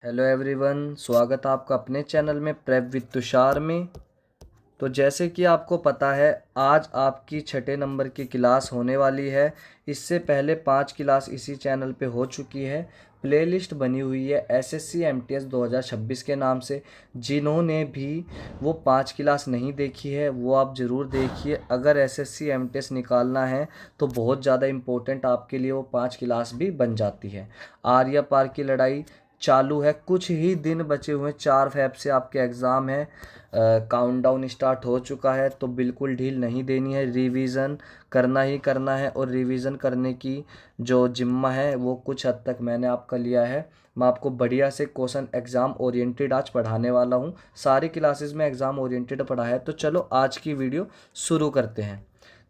Hello everyone, स्वागत है आपका अपने चैनल में प्रेप विद तुषार में। तो जैसे कि आपको पता है, आज आपकी छठे नंबर की क्लास होने वाली है। इससे पहले 5 क्लास इसी चैनल पे हो चुकी है। प्लेलिस्ट बनी हुई है एसएससी एमटीएस 2026 के नाम से। जिन्होंने भी वो 5 क्लास नहीं देखी है वो आप ज़रूर देखिए। अगर एसएससी एमटीएस निकालना है तो बहुत ज़्यादा इम्पोर्टेंट आपके लिए वो 5 क्लास भी बन जाती है। आर्या पार की लड़ाई चालू है, कुछ ही दिन बचे हुए हैं। 4 फेब से आपके एग्ज़ाम है। काउंटडाउन स्टार्ट हो चुका है, तो बिल्कुल ढील नहीं देनी है। रिवीजन करना ही करना है, और रिवीजन करने की जो जिम्मा है वो कुछ हद तक मैंने आपका लिया है। मैं आपको बढ़िया से क्वेश्चन एग्ज़ाम ओरिएंटेड आज पढ़ाने वाला हूँ। सारी क्लासेस में एग्ज़ाम ओरिएंटेड पढ़ा है। तो चलो आज की वीडियो शुरू करते हैं।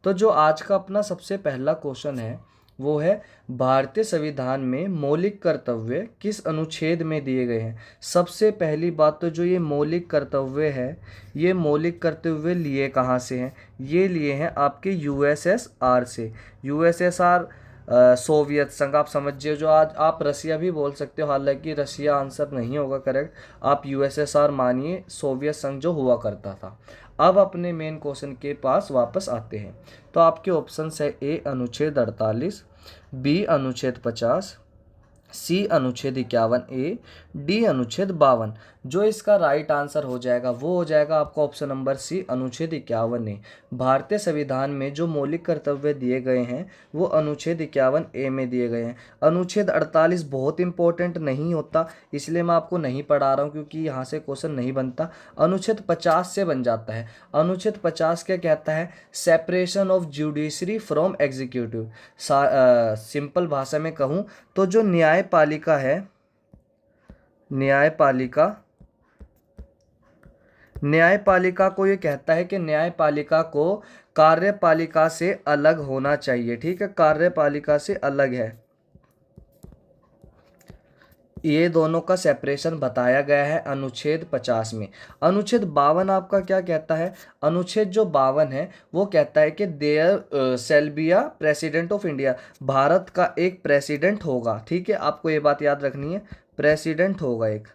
तो जो आज का अपना सबसे पहला क्वेश्चन है वो है, भारतीय संविधान में मौलिक कर्तव्य किस अनुच्छेद में दिए गए हैं। सबसे पहली बात तो जो ये मौलिक कर्तव्य है, ये मौलिक कर्तव्य लिए कहाँ से हैं? ये लिए हैं आपके यूएसएसआर से। यूएसएसआर सोवियत संघ, आप समझिए। जो आज आप रसिया भी बोल सकते हो, हालांकि रसिया आंसर नहीं होगा करेक्ट। आप यूएसएसआर मानिए, सोवियत संघ जो हुआ करता था। अब अपने मेन क्वेश्चन के पास वापस आते हैं। तो आपके ऑप्शन है ए अनुच्छेद 48, बी अनुच्छेद 50, सी अनुच्छेद 51A, डी अनुच्छेद 52। जो इसका राइट आंसर हो जाएगा वो हो जाएगा आपका ऑप्शन नंबर सी अनुच्छेद 51A। भारतीय संविधान में जो मौलिक कर्तव्य दिए गए हैं वो अनुच्छेद 51A में दिए गए हैं। अनुच्छेद 48 बहुत इंपॉर्टेंट नहीं होता, इसलिए मैं आपको नहीं पढ़ा रहा हूँ, क्योंकि यहाँ से क्वेश्चन नहीं बनता। अनुच्छेद 50 से बन जाता है। अनुच्छेद 50 क्या कहता है? Separation of judiciary from executive. Simple भाषा में कहूँ तो जो न्यायपालिका है, न्यायपालिका न्यायपालिका को ये कहता है कि न्यायपालिका को कार्यपालिका से अलग होना चाहिए। ठीक है, कार्यपालिका से अलग है। ये दोनों का सेपरेशन बताया गया है अनुच्छेद 50 में। अनुच्छेद 52 आपका क्या कहता है? अनुच्छेद जो 52 है वो कहता है कि there shall be a president of India. भारत का एक प्रेसिडेंट होगा। ठीक है, आपको ये बात याद रखनी है, प्रेसिडेंट होगा एक।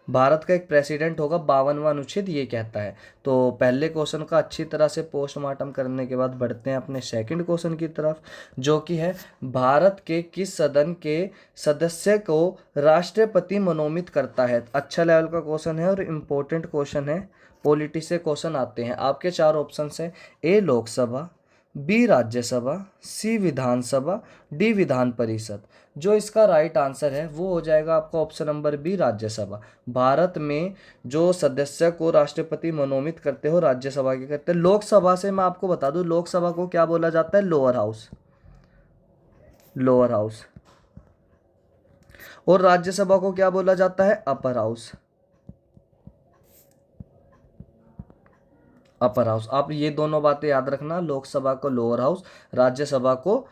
भारत का एक प्रेसिडेंट होगा, 52वां अनुच्छेद ये कहता है। तो पहले क्वेश्चन का अच्छी तरह से पोस्टमार्टम करने के बाद बढ़ते हैं अपने सेकंड क्वेश्चन की तरफ, जो कि है, भारत के किस सदन के सदस्य को राष्ट्रपति मनोनीत करता है? अच्छा लेवल का क्वेश्चन है और इम्पोर्टेंट क्वेश्चन है। पॉलिटी से क्वेश्चन आते हैं। आपके 4 ऑप्शन है, ए लोकसभा, बी राज्यसभा, सी विधानसभा, डी विधान परिषद। जो इसका राइट आंसर है वो हो जाएगा आपका option number B Rajya Sabha. Bharat में जो सदस्य को राष्ट्रपति मनोनीत करते हो राज्यसभा के करते हैं। लोकसभा से मैं आपको बता दूं, लोकसभा को क्या बोला जाता है? Lower house, lower house. और राज्यसभा को क्या बोला जाता है? Upper house, upper house. आप ये दोनों बातें याद रखना, लोकसभा को लोअर हाउस, राज्यसभा को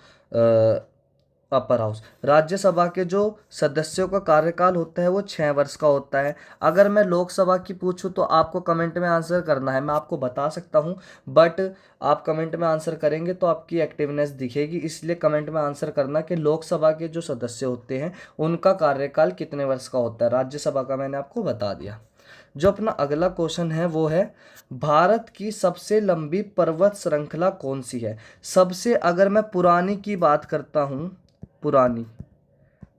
अपर हाउस। राज्यसभा के जो सदस्यों का कार्यकाल होता है वो 6 वर्ष का होता है। अगर मैं लोकसभा की पूछूं तो आपको कमेंट में आंसर करना है, मैं आपको बता सकता हूं, बट आप कमेंट में आंसर करेंगे तो आपकी एक्टिवनेस दिखेगी। इसलिए कमेंट में आंसर करना कि लोकसभा के जो सदस्य होते हैं उनका कार्यकाल कितने वर्ष का होता है। राज्यसभा का मैंने आपको बता दिया। जो अपना अगला क्वेश्चन है वो है, भारत की सबसे लंबी पर्वत श्रृंखला कौन सी है? सबसे, अगर मैं पुरानी की बात करता हूँ, पुरानी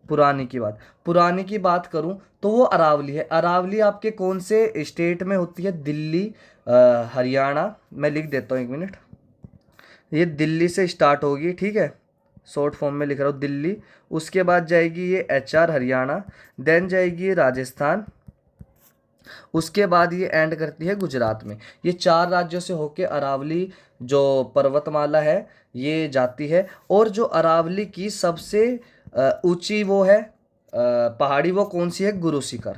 पुरानी की बात करूं तो वो अरावली है। अरावली आपके कौन से स्टेट में होती है? दिल्ली, हरियाणा। मैं लिख देता हूँ, 1 मिनट। ये दिल्ली से स्टार्ट होगी, ठीक है, शॉर्ट फॉर्म में लिख रहा हूँ, दिल्ली। उसके बाद जाएगी ये HR हरियाणा, देन जाएगी ये राजस्थान, उसके बाद ये एंड करती है गुजरात में। ये 4 राज्यों से होके अरावली जो पर्वतमाला है ये जाती है। और जो अरावली की सबसे ऊंची वो है पहाड़ी, वो कौन सी है? गुरु शिखर।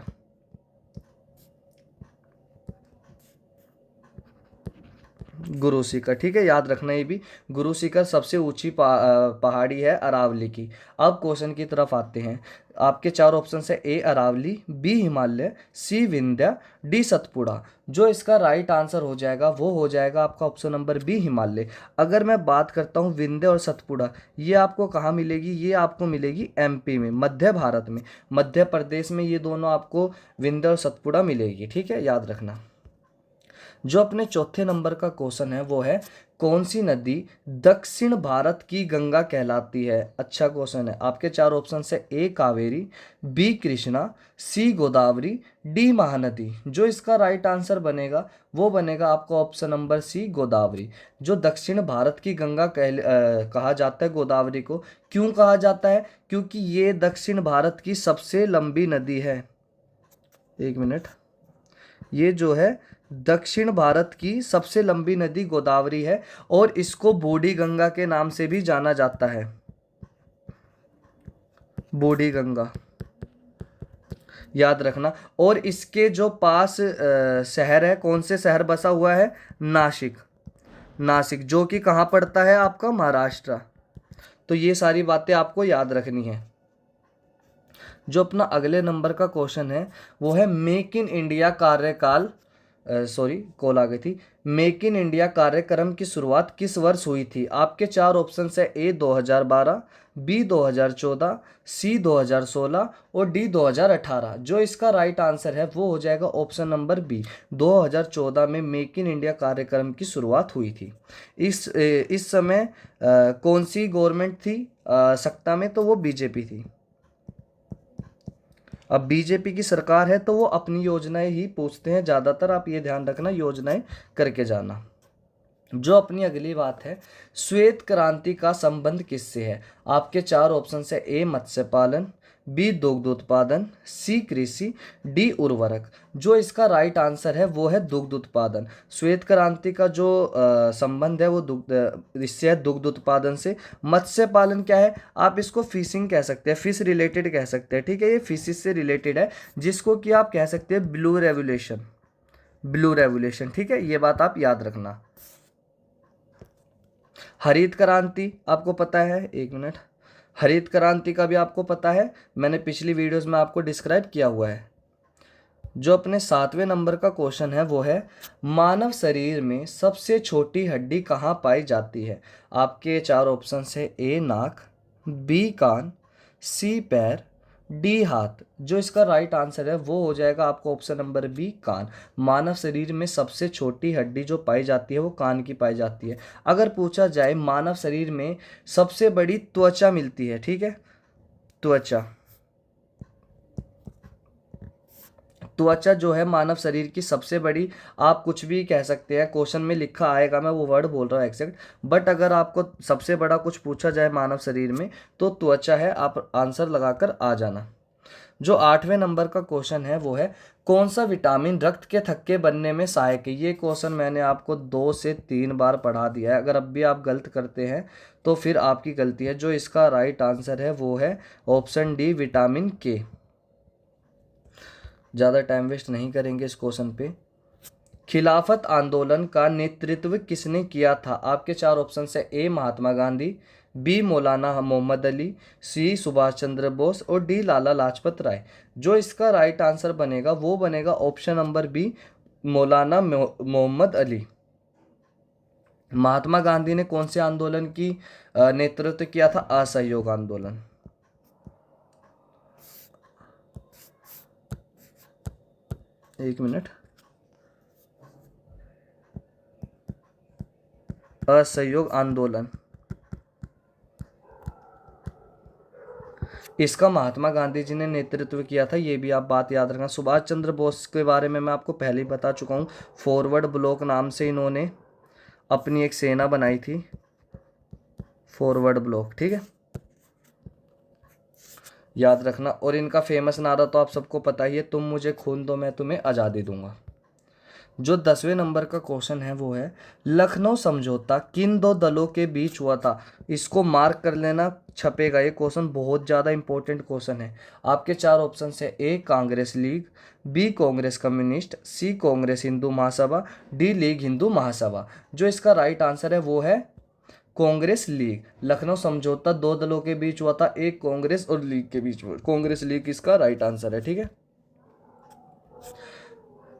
गुरु शिखर, ठीक है, याद रखना ये भी। गुरु शिखर सबसे ऊंची पहाड़ी है अरावली की। अब क्वेश्चन की तरफ आते हैं। आपके चार ऑप्शन है, ए अरावली, बी हिमालय, सी विंध्य, डी सतपुड़ा। जो इसका राइट आंसर हो जाएगा वो हो जाएगा आपका ऑप्शन नंबर बी हिमालय। अगर मैं बात करता हूँ विंध्य और सतपुड़ा, ये आपको कहाँ मिलेगी? ये आपको मिलेगी एमपी में, मध्य भारत में, मध्य प्रदेश में ये दोनों आपको विंध्य और सतपुड़ा मिलेगी, ठीक है, याद रखना। जो अपने चौथे नंबर का क्वेश्चन है वो है, कौन सी नदी दक्षिण भारत की गंगा कहलाती है? अच्छा क्वेश्चन है। आपके चार ऑप्शन है, ए कावेरी, बी कृष्णा, सी गोदावरी, डी महानदी। जो इसका राइट आंसर बनेगा वो बनेगा आपका ऑप्शन नंबर सी गोदावरी। जो दक्षिण भारत की गंगा कहा जाता है गोदावरी को। क्यों कहा जाता है? क्योंकि ये दक्षिण भारत की सबसे लंबी नदी है। एक मिनट, ये जो है दक्षिण भारत की सबसे लंबी नदी गोदावरी है और इसको बूढ़ी गंगा के नाम से भी जाना जाता है। बूढ़ी गंगा, याद रखना। और इसके जो पास शहर है, कौन से शहर बसा हुआ है? नासिक। नासिक जो कि कहाँ पड़ता है आपका? महाराष्ट्र। तो ये सारी बातें आपको याद रखनी है। जो अपना अगले नंबर का क्वेश्चन है वो है, मेक इन इंडिया कार्यकाल कॉल आ गई थी। मेक इन इंडिया कार्यक्रम की शुरुआत किस वर्ष हुई थी? आपके चार ऑप्शन है, ए 2012, बी 2014, सी 2016 और डी 2018। जो इसका राइट आंसर है वो हो जाएगा ऑप्शन नंबर बी, 2014 में मेक इन इंडिया कार्यक्रम की शुरुआत हुई थी। इस समय कौन सी गवर्नमेंट थी सत्ता में? तो वो बीजेपी थी। अब बीजेपी की सरकार है तो वो अपनी योजनाएं ही पूछते हैं ज़्यादातर, आप ये ध्यान रखना, योजनाएं करके जाना। जो अपनी अगली बात है, श्वेत क्रांति का संबंध किससे है? आपके चार ऑप्शन है, ए मत्स्य पालन, बी दुग्ध उत्पादन, सी कृषि, डी उर्वरक। जो इसका राइट आंसर है वो है दुग्ध उत्पादन। श्वेत क्रांति का जो संबंध है वो इससे है, दुग्ध उत्पादन से। मत्स्य पालन क्या है? आप इसको फिशिंग कह सकते हैं, फिश रिलेटेड कह सकते हैं, ठीक है, ये फिशिस से रिलेटेड है, जिसको कि आप कह सकते हैं ब्लू रेवोल्यूशन। ब्लू रेवोल्यूशन, ठीक है, ये बात आप याद रखना। हरित क्रांति आपको पता है, एक मिनट, हरित क्रांति का भी आपको पता है, मैंने पिछली वीडियोस में आपको डिस्क्राइब किया हुआ है। जो अपने सातवें नंबर का क्वेश्चन है वो है, मानव शरीर में सबसे छोटी हड्डी कहाँ पाई जाती है? आपके चार ऑप्शन है, ए नाक, बी कान, सी पैर, डी हाथ। जो इसका राइट आंसर है वो हो जाएगा आपको ऑप्शन नंबर बी कान। मानव शरीर में सबसे छोटी हड्डी जो पाई जाती है वो कान की पाई जाती है। अगर पूछा जाए मानव शरीर में सबसे बड़ी त्वचा मिलती है, ठीक है, त्वचा, त्वचा जो है मानव शरीर की सबसे बड़ी, आप कुछ भी कह सकते हैं, क्वेश्चन में लिखा आएगा, मैं वो वर्ड बोल रहा हूँ एग्जैक्ट, बट अगर आपको सबसे बड़ा कुछ पूछा जाए मानव शरीर में तो त्वचा है, आप आंसर लगाकर आ जाना। जो आठवें नंबर का क्वेश्चन है वो है, कौन सा विटामिन रक्त के थक्के बनने में सहायक है? ये क्वेश्चन मैंने आपको 2 से 3 बार पढ़ा दिया है, अगर अब भी आप गलत करते हैं तो फिर आपकी गलती है। जो इसका राइट आंसर है वो है ऑप्शन डी, विटामिन के। ज़्यादा टाइम वेस्ट नहीं करेंगे इस क्वेश्चन पे। खिलाफत आंदोलन का नेतृत्व किसने किया था? आपके चार ऑप्शन है, ए महात्मा गांधी, बी मौलाना मोहम्मद अली, सी सुभाष चंद्र बोस और डी लाला लाजपत राय। जो इसका राइट आंसर बनेगा वो बनेगा ऑप्शन नंबर बी, मौलाना मोहम्मद अली। महात्मा गांधी ने कौन से आंदोलन की नेतृत्व किया था? असहयोग आंदोलन। एक मिनट, असहयोग आंदोलन, इसका महात्मा गांधी जी ने नेतृत्व किया था, ये भी आप बात याद रखना। सुभाष चंद्र बोस के बारे में मैं आपको पहले ही बता चुका हूँ, फॉरवर्ड ब्लॉक नाम से इन्होंने अपनी एक सेना बनाई थी, फॉरवर्ड ब्लॉक, ठीक है, याद रखना। और इनका फेमस नारा तो आप सबको पता ही है, तुम मुझे खून दो मैं तुम्हें आज़ादी दूंगा। जो 10वें नंबर का क्वेश्चन है वो है लखनऊ समझौता किन दो दलों के बीच हुआ था। इसको मार्क कर लेना, छपेगा। ये क्वेश्चन बहुत ज़्यादा इंपॉर्टेंट क्वेश्चन है। आपके चार ऑप्शन है, A Congress League, B Congress communist, C Congress Hindu Mahasabha, D League Hindu Mahasabha. जो इसका राइट आंसर है वो है कांग्रेस लीग। लखनऊ समझौता दो दलों के बीच हुआ था, एक कांग्रेस और लीग के बीच हुआ। कांग्रेस लीग इसका राइट आंसर है। ठीक है।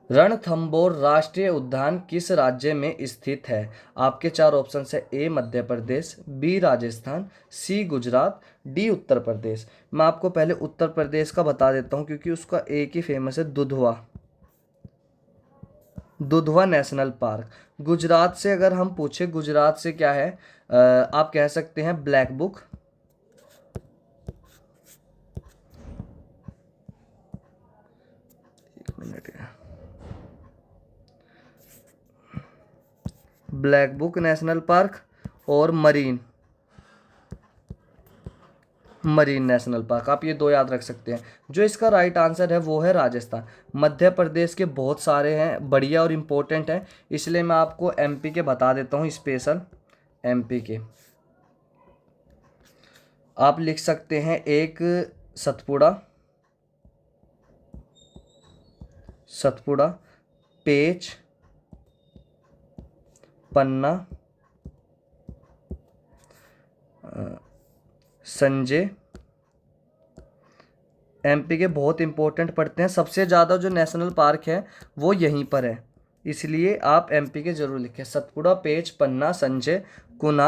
रणथंभौर राष्ट्रीय उद्यान किस राज्य में स्थित है। आपके चार ऑप्शन है, ए मध्य प्रदेश, बी राजस्थान, सी गुजरात, डी उत्तर प्रदेश। मैं आपको पहले उत्तर प्रदेश का बता देता हूँ क्योंकि उसका एक ही फेमस है, दुधवा। Dudhwa national park. गुजरात से अगर हम पूछे, गुजरात से क्या है, आप कह सकते हैं ब्लैक बुक। एक minute, black book national park और मरीन नेशनल पार्क, आप ये दो याद रख सकते हैं। जो इसका राइट आंसर है वो है राजस्थान। मध्य प्रदेश के बहुत सारे हैं, बढ़िया और इम्पोर्टेंट हैं, इसलिए मैं आपको एमपी के बता देता हूँ, स्पेशल एमपी के। आप लिख सकते हैं, एक सतपुड़ा, पेच, पन्ना, संजय। एमपी के बहुत इंपॉर्टेंट पड़ते हैं। सबसे ज़्यादा जो नेशनल पार्क है वो यहीं पर है, इसलिए आप एमपी के जरूर लिखें। सतपुड़ा, पेच, पन्ना, संजय, गुना,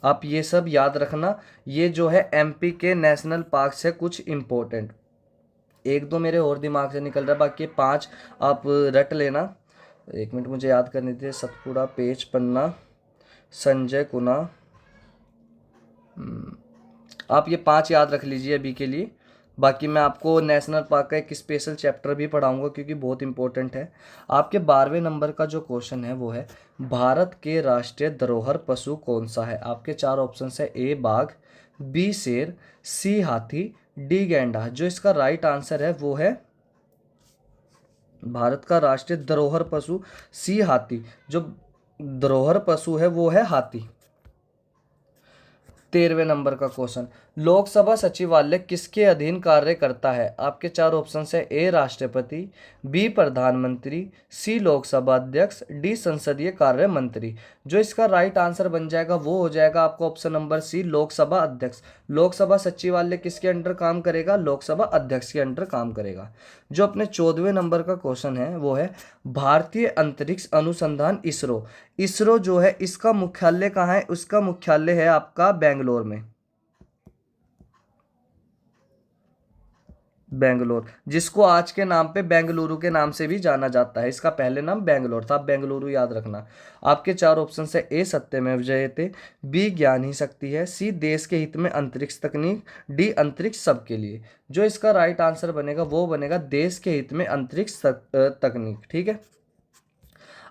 आप ये सब याद रखना। ये जो है एमपी के नेशनल पार्क से कुछ इंपॉर्टेंट। एक दो मेरे और दिमाग से निकल रहा है, बाकी 5 आप रट लेना। एक मिनट मुझे याद करनी थी। सतपुड़ा, पेच, पन्ना, संजय, कुना, आप ये 5 याद रख लीजिए अभी के लिए। बाकी मैं आपको नेशनल पार्क का एक स्पेशल चैप्टर भी पढ़ाऊंगा क्योंकि बहुत इंपॉर्टेंट है। आपके 12वें नंबर का जो क्वेश्चन है वो है भारत के राष्ट्रीय धरोहर पशु कौन सा है। आपके चार ऑप्शन है, ए बाघ, बी शेर, सी हाथी, डी गैंडा। जो इसका राइट आंसर है वो है भारत का राष्ट्रीय धरोहर पशु सी हाथी। जो धरोहर पशु है वो है हाथी। 13वें नंबर का क्वेश्चन, लोकसभा सचिवालय किसके अधीन कार्य करता है। आपके चार ऑप्शन है, ए राष्ट्रपति, बी प्रधानमंत्री, सी लोकसभा अध्यक्ष, डी संसदीय कार्य मंत्री। जो इसका राइट आंसर बन जाएगा वो हो जाएगा आपका ऑप्शन नंबर सी, लोकसभा अध्यक्ष। लोकसभा सचिवालय किसके अंडर काम करेगा, लोकसभा अध्यक्ष के अंडर काम करेगा। जो अपने 14वें नंबर का क्वेश्चन है वो है भारतीय अंतरिक्ष अनुसंधान इसरो। इसरो जो है इसका मुख्यालय कहाँ है, उसका मुख्यालय है आपका बेंगलोर में। बेंगलोर, जिसको आज के नाम पे बेंगलुरु के नाम से भी जाना जाता है। इसका पहले नाम बेंगलोर था, बेंगलुरु याद रखना। आपके चार ऑप्शन है, ए सत्यमेव जयते, बी ज्ञान ही शक्ति है, सी देश के हित में अंतरिक्ष तकनीक, डी अंतरिक्ष सबके लिए। जो इसका राइट आंसर बनेगा वो बनेगा देश के हित में अंतरिक्ष तकनीक। ठीक है।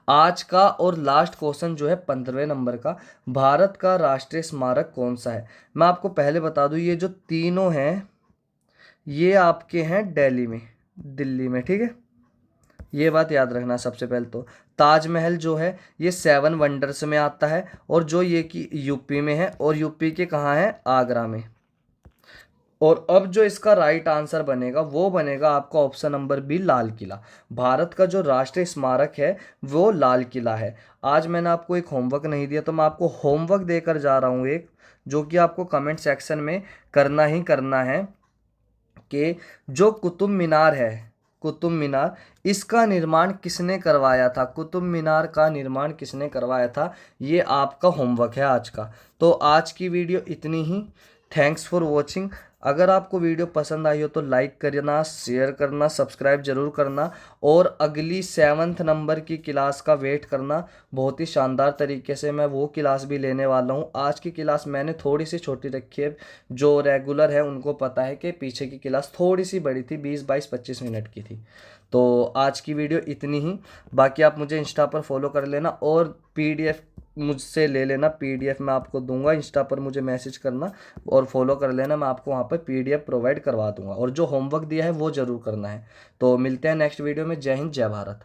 आज का और लास्ट क्वेश्चन जो है 15वें नंबर का, भारत का राष्ट्रीय स्मारक कौन सा है। मैं आपको पहले बता दूं, ये जो तीनों हैं ये आपके हैं दिल्ली में। ठीक है, ये बात याद रखना। सबसे पहले तो ताजमहल जो है ये 7 वंडर्स में आता है, और जो ये कि यूपी में है, और यूपी के कहाँ है, आगरा में। और अब जो इसका राइट आंसर बनेगा वो बनेगा आपका option number B, Lal Qila. Bharat का जो राष्ट्रीय स्मारक है वो लाल किला है। आज मैंने आपको एक होमवर्क नहीं दिया तो मैं आपको होमवर्क देकर जा रहा हूँ एक, जो कि आपको कमेंट सेक्शन में करना ही करना है, कि जो कुतुब मीनार है, कुतुब मीनार, इसका निर्माण किसने करवाया था। कुतुब मीनार का निर्माण किसने करवाया था, ये आपका होमवर्क है आज का। तो आज की वीडियो इतनी ही। Thanks for watching. अगर आपको वीडियो पसंद आई हो तो लाइक करना, शेयर करना, सब्सक्राइब जरूर करना, और अगली 7th नंबर की क्लास का वेट करना। बहुत ही शानदार तरीके से मैं वो क्लास भी लेने वाला हूँ। आज की क्लास मैंने थोड़ी सी छोटी रखी है, जो रेगुलर है उनको पता है कि पीछे की क्लास थोड़ी सी बड़ी थी, 20-22-25 मिनट की थी। तो आज की वीडियो इतनी ही। बाकी आप मुझे इंस्टा पर फॉलो कर लेना, और PDF मुझसे ले लेना, पीडीएफ मैं आपको दूंगा, इंस्टा पर मुझे मैसेज करना और फॉलो कर लेना, मैं आपको वहाँ पर पीडीएफ प्रोवाइड करवा दूंगा। और जो होमवर्क दिया है वो ज़रूर करना है। तो मिलते हैं नेक्स्ट वीडियो में। जय हिंद, जय भारत।